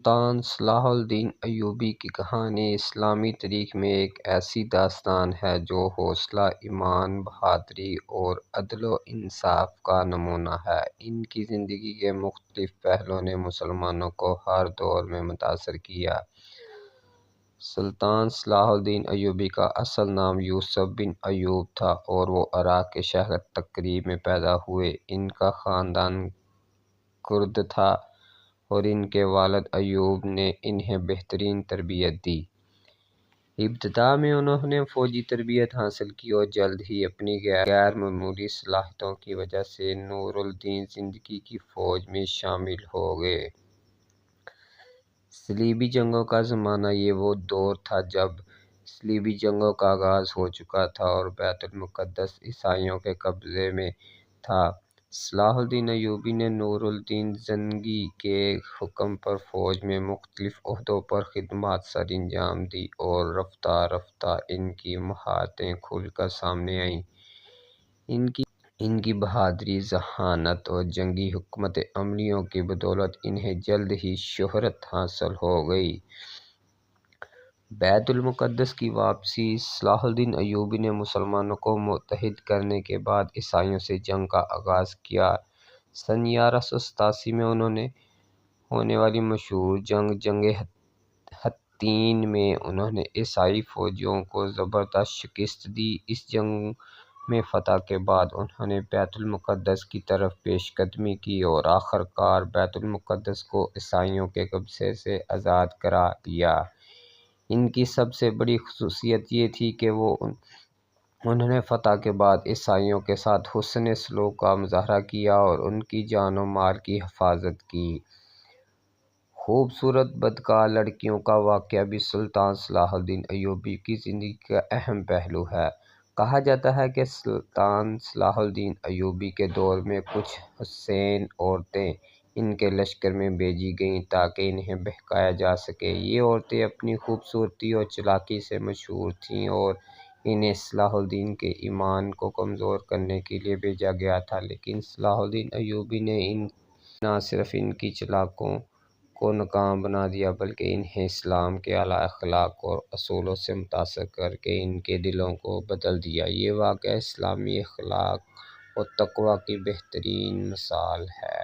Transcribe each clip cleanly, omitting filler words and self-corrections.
سلطان صلاح الدین ایوبی کی کہانی اسلامی تاریخ میں ایک ایسی داستان ہے جو حوصلہ، ایمان، بہادری اور عدل و انصاف کا نمونہ ہے۔ ان کی زندگی کے مختلف پہلوؤں نے مسلمانوں کو ہر دور میں متاثر کیا۔ سلطان صلاح الدین ایوبی کا اصل نام یوسف بن ایوب تھا اور وہ عراق کے شہر تقریب میں پیدا ہوئے۔ ان کا خاندان کرد تھا اور ان کے والد ایوب نے انہیں بہترین تربیت دی۔ ابتدا میں انہوں نے فوجی تربیت حاصل کی اور جلد ہی اپنی غیر معمولی صلاحیتوں کی وجہ سے نور الدین زندگی کی فوج میں شامل ہو گئے۔ صلیبی جنگوں کا زمانہ یہ وہ دور تھا جب صلیبی جنگوں کا آغاز ہو چکا تھا اور بیت المقدس عیسائیوں کے قبضے میں تھا۔ صلاح الدین ایوبی نے نور الدین زنگی کے حکم پر فوج میں مختلف عہدوں پر خدمات سر انجام دیں اور رفتہ رفتہ ان کی مہارتیں کھل کر سامنے آئیں۔ ان کی بہادری، ذہانت اور جنگی حکمت عملیوں کی بدولت انہیں جلد ہی شہرت حاصل ہو گئی۔ بیت المقدس کی واپسی: صلاح الدین ایوبی نے مسلمانوں کو متحد کرنے کے بعد عیسائیوں سے جنگ کا آغاز کیا۔ سن 1187 میں انہوں نے ہونے والی مشہور جنگ حطین میں انہوں نے عیسائی فوجیوں کو زبردست شکست دی۔ اس جنگ میں فتح کے بعد انہوں نے بیت المقدس کی طرف پیش قدمی کی اور آخر کار بیت المقدس کو عیسائیوں کے قبضے سے آزاد کرا لیا۔ ان کی سب سے بڑی خصوصیت یہ تھی کہ انہوں نے فتح کے بعد عیسائیوں کے ساتھ حسن سلوک کا مظاہرہ کیا اور ان کی جان و مال کی حفاظت کی۔ خوبصورت بدکار لڑکیوں کا واقعہ بھی سلطان صلاح الدین ایوبی کی زندگی کا اہم پہلو ہے۔ کہا جاتا ہے کہ سلطان صلاح الدین ایوبی کے دور میں کچھ حسین عورتیں ان کے لشکر میں بھیجی گئیں تاکہ انہیں بہکایا جا سکے۔ یہ عورتیں اپنی خوبصورتی اور چالاکی سے مشہور تھیں اور انہیں صلاح الدین کے ایمان کو کمزور کرنے کے لیے بھیجا گیا تھا، لیکن صلاح الدین ایوبی نے نہ صرف ان کی چالاکیوں کو ناکام بنا دیا بلکہ انہیں اسلام کے اعلیٰ اخلاق اور اصولوں سے متاثر کر کے ان کے دلوں کو بدل دیا۔ یہ واقعہ اسلامی اخلاق اور تقویٰ کی بہترین مثال ہے۔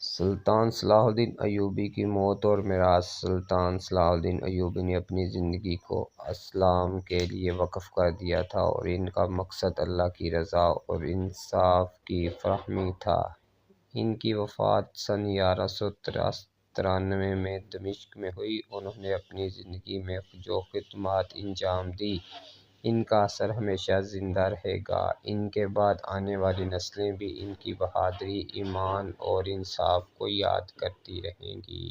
سلطان صلاح الدین ایوبی کی موت اور میراث: سلطان صلاح الدین ایوبی نے اپنی زندگی کو اسلام کے لیے وقف کر دیا تھا اور ان کا مقصد اللہ کی رضا اور انصاف کی فراہمی تھا۔ ان کی وفات سن 1193 میں دمشق میں ہوئی۔ انہوں نے اپنی زندگی میں جو خدمات انجام دیں ان کا اثر ہمیشہ زندہ رہے گا۔ ان کے بعد آنے والی نسلیں بھی ان کی بہادری، ایمان اور انصاف کو یاد کرتی رہیں گی۔